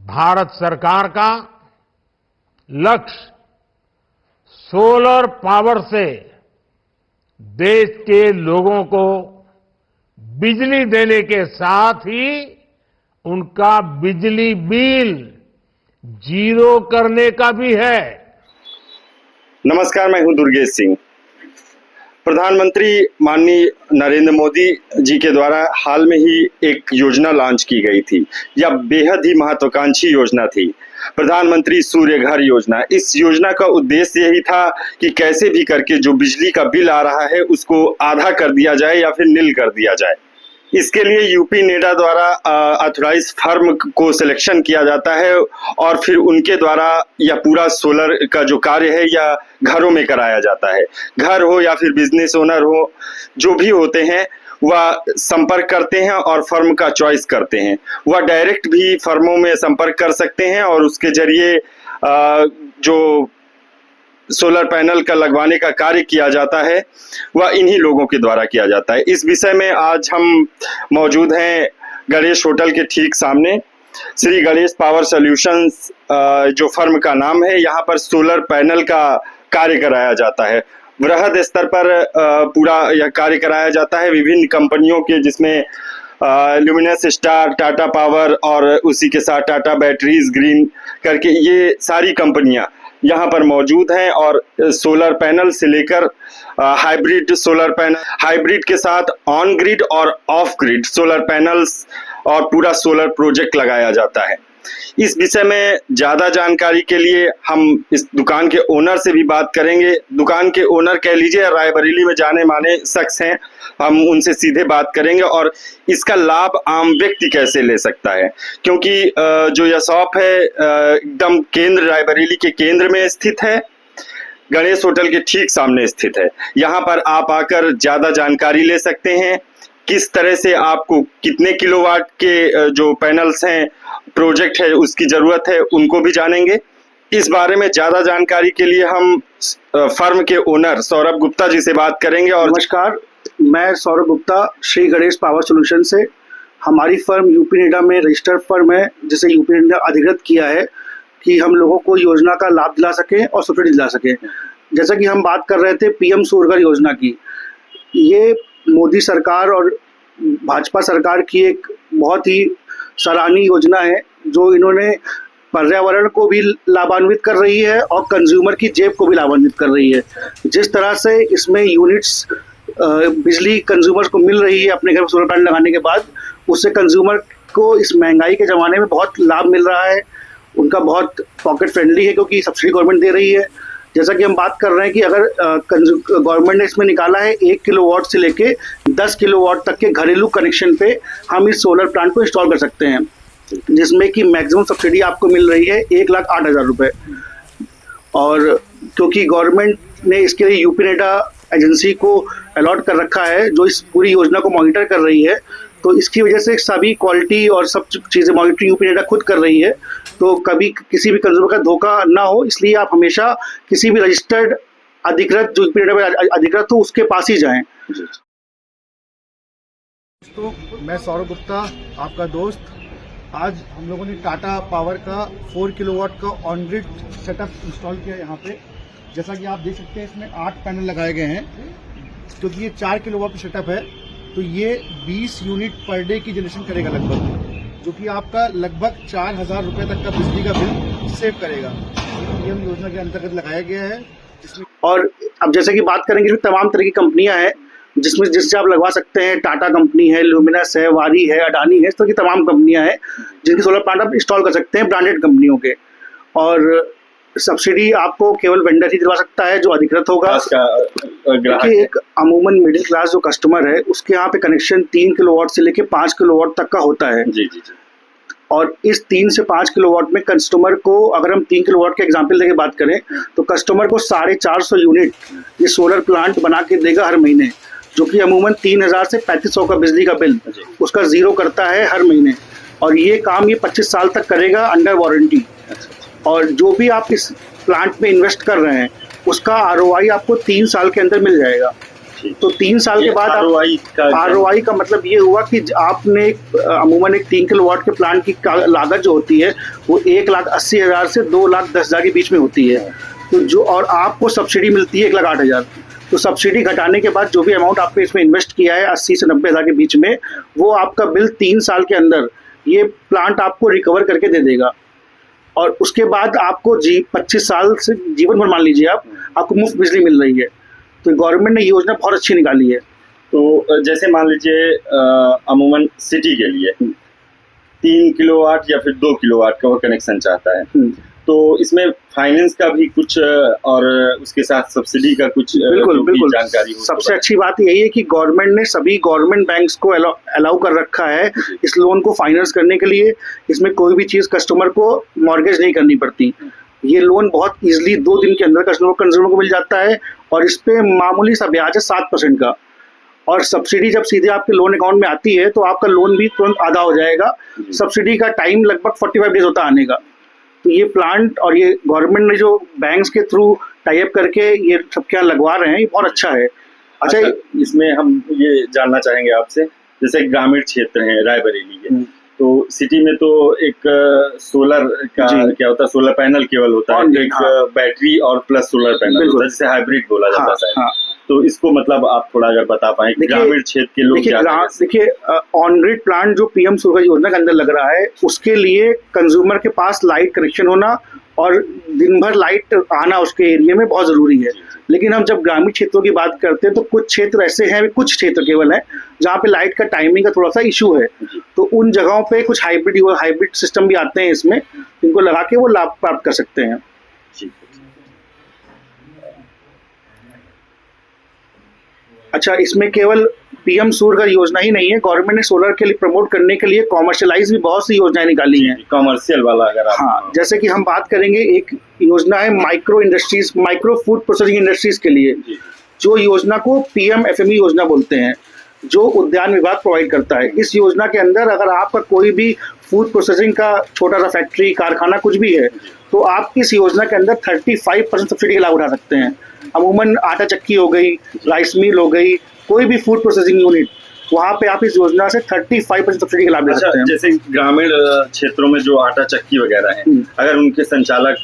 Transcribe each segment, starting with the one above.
भारत सरकार का लक्ष्य सोलर पावर से देश के लोगों को बिजली देने के साथ ही उनका बिजली बिल जीरो करने का भी है। नमस्कार, मैं हूं दुर्गेश सिंह। प्रधानमंत्री माननीय नरेंद्र मोदी जी के द्वारा हाल में ही एक योजना लॉन्च की गई थी। यह बेहद ही महत्वाकांक्षी योजना थी, प्रधानमंत्री सूर्य घर योजना। इस योजना का उद्देश्य यही था कि कैसे भी करके जो बिजली का बिल आ रहा है उसको आधा कर दिया जाए या फिर नील कर दिया जाए। इसके लिए यूपी नेडा द्वारा ऑथराइज फर्म को सिलेक्शन किया जाता है और फिर उनके द्वारा यह पूरा सोलर का जो कार्य है या घरों में कराया जाता है। घर हो या फिर बिजनेस ओनर हो, जो भी होते हैं वह संपर्क करते हैं और फर्म का चॉइस करते हैं। वह डायरेक्ट भी फर्मों में संपर्क कर सकते हैं और उसके जरिए जो सोलर पैनल का लगवाने का कार्य किया जाता है वह इन्हीं लोगों के द्वारा किया जाता है। इस विषय में आज हम मौजूद हैं गणेश होटल के ठीक सामने। श्री गणेश पावर सॉल्यूशंस जो फर्म का नाम है, यहाँ पर सोलर पैनल का कार्य कराया जाता है। वृहद स्तर पर पूरा यह कार्य कराया जाता है विभिन्न कंपनियों के, जिसमें ल्यूमिनस स्टार, टाटा पावर और उसी के साथ टाटा बैटरीज, ग्रीन करके ये सारी कंपनियां यहाँ पर मौजूद हैं। और सोलर पैनल से लेकर हाइब्रिड सोलर पैनल, हाइब्रिड के साथ ऑन ग्रिड और ऑफ ग्रिड सोलर पैनल्स और पूरा सोलर प्रोजेक्ट लगाया जाता है। इस विषय में ज़्यादा जानकारी के लिए हम इस दुकान के ओनर से भी बात करेंगे। दुकान के ओनर कह लीजिए रायबरेली में जाने माने शख्स हैं, हम उनसे सीधे बात करेंगे और इसका लाभ आम व्यक्ति कैसे ले सकता है, क्योंकि जो यह शॉप है एकदम केंद्र, रायबरेली के केंद्र में स्थित है, गणेश होटल के ठीक सामने स्थित है। यहाँ पर आप आकर ज़्यादा जानकारी ले सकते हैं। किस तरह से आपको कितने किलोवाट के जो पैनल्स हैं, प्रोजेक्ट है, उसकी ज़रूरत है, उनको भी जानेंगे। इस बारे में ज़्यादा जानकारी के लिए हम फर्म के ओनर सौरभ गुप्ता जी से बात करेंगे। और नमस्कार, मैं सौरभ गुप्ता, श्री गणेश पावर सॉल्यूशन से। हमारी फर्म यूपी नेडा में रजिस्टर्ड फर्म है, जिसे यूपी नेडा अधिकृत किया है कि हम लोगों को योजना का लाभ दिला सकें और सब्सिडी दिला सकें। जैसा कि हम बात कर रहे थे पीएम सूर्य घर योजना की, ये मोदी सरकार और भाजपा सरकार की एक बहुत ही सराहनीय योजना है, जो इन्होंने पर्यावरण को भी लाभान्वित कर रही है और कंज्यूमर की जेब को भी लाभान्वित कर रही है। जिस तरह से इसमें यूनिट्स बिजली कंज्यूमर को मिल रही है अपने घर में सोलर पैनल लगाने के बाद, उससे कंज्यूमर को इस महंगाई के ज़माने में बहुत लाभ मिल रहा है। उनका बहुत पॉकेट फ्रेंडली है, क्योंकि सब्सिडी गवर्नमेंट दे रही है। जैसा कि हम बात कर रहे हैं कि अगर गवर्नमेंट ने इसमें निकाला है 1 किलोवाट से लेके 10 किलोवाट तक के घरेलू कनेक्शन पे हम इस सोलर प्लांट को इंस्टॉल कर सकते हैं, जिसमें कि मैक्सिमम सब्सिडी आपको मिल रही है 1,08,000 रुपये। और क्योंकि गवर्नमेंट ने इसके लिए यूपी नेडा एजेंसी को अलॉट कर रखा है, जो इस पूरी योजना को मॉनिटर कर रही है, तो इसकी वजह से सभी क्वालिटी और सब चीज़ें मॉनिटरिंग यूपी नेडा खुद कर रही है। तो कभी किसी भी कंज्यूमर का धोखा ना हो, इसलिए आप हमेशा किसी भी रजिस्टर्ड अधिकृत, जो यूपी नेडा में अधिकृत हो, उसके पास ही जाएं। दोस्तों, मैं सौरभ गुप्ता, आपका दोस्त। आज हम लोगों ने टाटा पावर का 4 किलोवाट का ऑन ग्रिड सेटअप इंस्टॉल किया यहाँ पे। जैसा कि आप देख सकते हैं, इसमें 8 पैनल लगाए गए हैं। क्योंकि ये 4 किलोवाट का सेटअप है, तो ये 20 यूनिट पर डे की जनरेशन करेगा लगभग, जो कि आपका लगभग 4,000 रुपये तक का बिजली का बिल सेव करेगा। पीएम योजना के अंतर्गत लगाया गया है इसमें। और अब जैसे कि बात करेंगे, इसमें तमाम तरह की कंपनियां हैं जिससे आप लगवा सकते हैं। टाटा कंपनी है, ल्यूमिनस है, वारी है, अडानी है, इस तरह की तमाम कंपनियां हैं जिनकी सोलर प्लांट आप इंस्टॉल कर सकते हैं, ब्रांडेड कंपनियों के। और सब्सिडी आपको केवल वेंडर ही दिलवा सकता है, जो अधिकृत होगा। देखिए, एक अमूमन मिडिल क्लास जो कस्टमर है, उसके यहाँ पे कनेक्शन 3 किलोवाट से लेके 5 किलोवाट तक का होता है। जी जी जी। और इस 3 से 5 किलोवाट में कस्टमर को, अगर हम 3 किलोवाट के एग्जाम्पल लेके बात करें, तो कस्टमर को 450 यूनिट ये सोलर प्लांट बना के देगा हर महीने, जो कि अमूमन 3,000 से 3,500 का बिजली का बिल उसका जीरो करता है हर महीने। और ये काम ये 25 साल तक करेगा अंडर वारंटी। और जो भी आप इस प्लांट में इन्वेस्ट कर रहे हैं, उसका ROI आपको 3 साल के अंदर मिल जाएगा। तो 3 साल के बाद ROI का मतलब ये हुआ कि आपने अमूमन एक 3 किलोवाट के प्लांट की लागत जो होती है वो 1,80,000 से 2,10,000 के बीच में होती है। तो जो और आपको सब्सिडी मिलती है 1,08,000। तो सब्सिडी घटाने के बाद जो भी अमाउंट आपने इसमें इन्वेस्ट किया है 80 से 90,000 के बीच में, वो आपका बिल 3 साल के अंदर ये प्लांट आपको रिकवर करके दे देगा। और उसके बाद आपको 25 साल से जीवन भर मान लीजिए आपको मुफ्त बिजली मिल रही है। तो गवर्नमेंट ने ये योजना बहुत अच्छी निकाली है। तो जैसे मान लीजिए अमूमन सिटी के लिए 3 किलोवाट या फिर 2 किलोवाट का वो कनेक्शन चाहता है, तो इसमें फाइनेंस का भी कुछ और उसके साथ सब्सिडी का कुछ बिल्कुल जानकारी हो। सबसे अच्छी बात यही है कि गवर्नमेंट ने सभी गवर्नमेंट बैंक्स को अलाउ कर रखा है इस लोन को फाइनेंस करने के लिए। इसमें कोई भी चीज़ कस्टमर को मॉर्गेज नहीं करनी पड़ती। ये लोन बहुत इजीली 2 दिन के अंदर कंज्यूमर को मिल जाता है और इस पे मामूली सा ब्याज है 7% का। और सब्सिडी जब सीधे आपके लोन अकाउंट में आती है तो आपका लोन भी तुरंत आधा हो जाएगा। सब्सिडी का टाइम लगभग 45 डेज होता है आने का। तो ये प्लांट और ये गवर्नमेंट ने जो बैंक्स के थ्रू टाई अप करके ये सब क्या लगवा रहे हैं, ये बहुत अच्छा है। अच्छा, इसमें हम ये जानना चाहेंगे आपसे, जैसे ग्रामीण क्षेत्र है रायबरेली के, तो सिटी में तो एक सोलर का क्या होता है, सोलर पैनल केवल होता है, एक बैटरी और प्लस सोलर पैनल होता है, जिसे हाइब्रिड बोला जाता है। तो इसको मतलब आप थोड़ा अगर बता पाएं ग्रामीण क्षेत्र के लोग क्या देखिए ऑन ग्रिड प्लांट जो PM सूर्य योजना के अंदर लग रहा है, उसके लिए कंज्यूमर के पास लाइट कनेक्शन होना और दिन भर लाइट आना उसके एरिया में बहुत जरूरी है। लेकिन हम जब ग्रामीण क्षेत्रों की बात करते हैं तो कुछ क्षेत्र ऐसे हैं, कुछ क्षेत्र केवल हैं जहाँ पे लाइट का टाइमिंग का थोड़ा सा इशू है। तो उन जगहों पे कुछ हाइब्रिड सिस्टम भी आते हैं इसमें, इनको लगा के वो लाभ प्राप्त कर सकते हैं। अच्छा, इसमें केवल PM सूर्य योजना ही नहीं है, गवर्नमेंट ने सोलर के लिए प्रमोट करने के लिए कॉमर्शियलाइज भी बहुत सी योजनाएं निकाली हैं। कॉमर्शियल वाला अगर हाँ, जैसे कि हम बात करेंगे, एक योजना है माइक्रो फूड प्रोसेसिंग इंडस्ट्रीज के लिए, जो योजना को PM FME योजना बोलते हैं, जो उद्यान विभाग प्रोवाइड करता है। इस योजना के अंदर अगर आपका कोई भी फूड प्रोसेसिंग का छोटा सा फैक्ट्री, कारखाना कुछ भी है, तो आप इस योजना के अंदर 35% सब्सिडी का लाभ उठा सकते हैं। अमूमन आटा चक्की हो गई, राइस मिल हो गई, कोई भी फूड प्रोसेसिंग यूनिट, वहाँ पे आप इस योजना से 35% सब्सिडी का लाभ ले सकते हैं। जैसे ग्रामीण क्षेत्रों में जो आटा चक्की वगैरह है, अगर उनके संचालक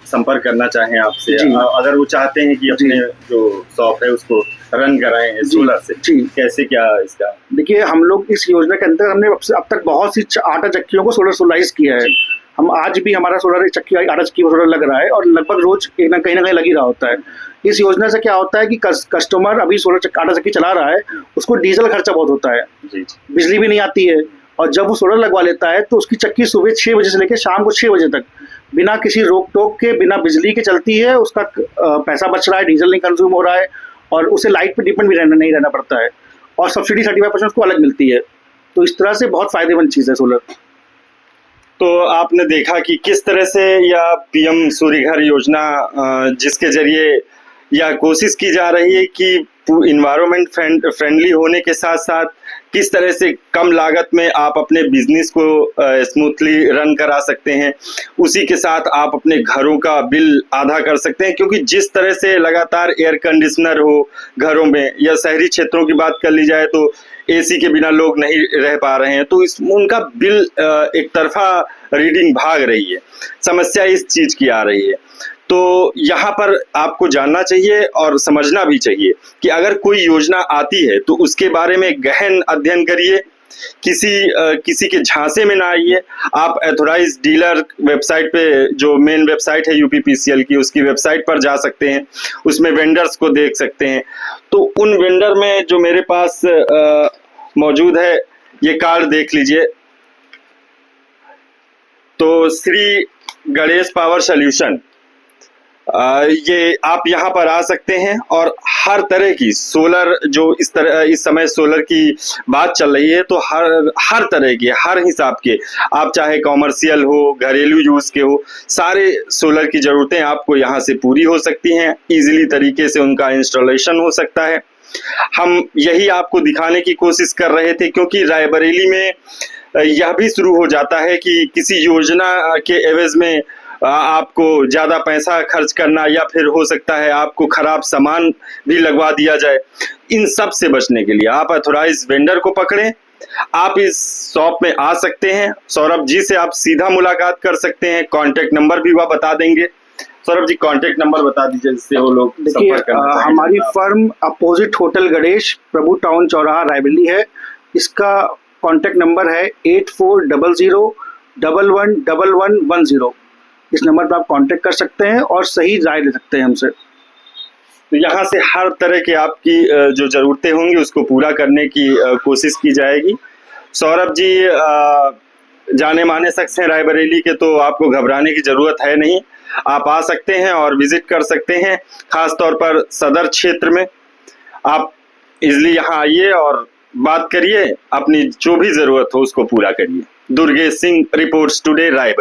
संपर्क करना चाहें आपसे, अगर वो चाहते हैं कि अपने जो शॉप है उसको रन कराएं सोलर से, कैसे क्या इसका? देखिए, हम लोग इस योजना के अंदर हमने अब तक बहुत सी आटा चक्कियों को सोलराइज किया है। हम आज भी हमारा सोलर चक्की आटा चक्की सोलर लग रहा है और लगभग रोज कहीं ना कहीं लग ही रहा होता है। इस योजना से क्या होता है कि कस्टमर अभी आटा चक्की चला रहा है, उसको डीजल खर्चा बहुत होता है, बिजली भी नहीं आती है। और जब वो सोलर लगवा लेता है तो उसकी चक्की सुबह 6 बजे से लेकर शाम को 6 बजे तक बिना किसी रोक टोक के, बिना बिजली के चलती है। उसका पैसा बच रहा है, डीजल नहीं कंज्यूम हो रहा है और उसे लाइट पे डिपेंड भी नहीं रहना पड़ता है। और सब्सिडी 35% उसको अलग मिलती है। तो इस तरह से बहुत फायदेमंद चीज़ है सोलर। तो आपने देखा कि किस तरह से यह PM सूर्य घर योजना, जिसके जरिए यह कोशिश की जा रही है कि इन्वायरमेंट फ्रेंडली होने के साथ साथ किस तरह से कम लागत में आप अपने बिजनेस को स्मूथली रन करा सकते हैं, उसी के साथ आप अपने घरों का बिल आधा कर सकते हैं। क्योंकि जिस तरह से लगातार एयर कंडीशनर हो घरों में, या शहरी क्षेत्रों की बात कर ली जाए तो AC के बिना लोग नहीं रह पा रहे हैं, तो उनका बिल एक तरफा रीडिंग भाग रही है। समस्या इस चीज की आ रही है। तो यहाँ पर आपको जानना चाहिए और समझना भी चाहिए कि अगर कोई योजना आती है तो उसके बारे में गहन अध्ययन करिए, किसी के झांसे में ना आइए। आप एथोराइज डीलर वेबसाइट पे, जो मेन वेबसाइट है UPPCL की, उसकी वेबसाइट पर जा सकते हैं, उसमें वेंडर्स को देख सकते हैं। तो उन वेंडर में जो मेरे पास मौजूद है, ये कार्ड देख लीजिए। तो श्री गणेश पावर सॉल्यूशन, ये आप यहाँ पर आ सकते हैं और हर तरह की सोलर, जो इस समय सोलर की बात चल रही है, तो हर तरह के, हर हिसाब के, आप चाहे कॉमर्शियल हो, घरेलू यूज के हो, सारे सोलर की जरूरतें आपको यहाँ से पूरी हो सकती हैं। इजीली तरीके से उनका इंस्टॉलेशन हो सकता है। हम यही आपको दिखाने की कोशिश कर रहे थे, क्योंकि रायबरेली में यह भी शुरू हो जाता है कि किसी योजना के एवज में आपको ज्यादा पैसा खर्च करना या फिर हो सकता है आपको खराब सामान भी लगवा दिया जाए। इन सब से बचने के लिए आप ऑथोराइज वेंडर को पकड़ें। आप इस शॉप में आ सकते हैं, सौरभ जी से आप सीधा मुलाकात कर सकते हैं। कांटेक्ट नंबर भी वह बता देंगे। सौरभ जी कांटेक्ट नंबर बता दीजिए जिससे वो लोग देखिए, संपर्क करना चाहें। हमारी फर्म अपोजिट होटल गणेश, प्रभु टाउन चौराहा, रायबरेली है। इसका कांटेक्ट नंबर है 8400111110। इस नंबर पर आप कांटेक्ट कर सकते हैं और सही राय ले सकते हैं हमसे। तो यहाँ से हर तरह के आपकी जो जरूरतें होंगी उसको पूरा करने की कोशिश की जाएगी। सौरभ जी जाने माने शख्स हैं रायबरेली के, तो आपको घबराने की जरूरत है नहीं। आप आ सकते हैं और विजिट कर सकते हैं। खास तौर पर सदर क्षेत्र में आप इजली यहाँ आइए और बात करिए, अपनी जो भी जरूरत हो उसको पूरा करिए। Durgesh Singh, reports today, Raebareli.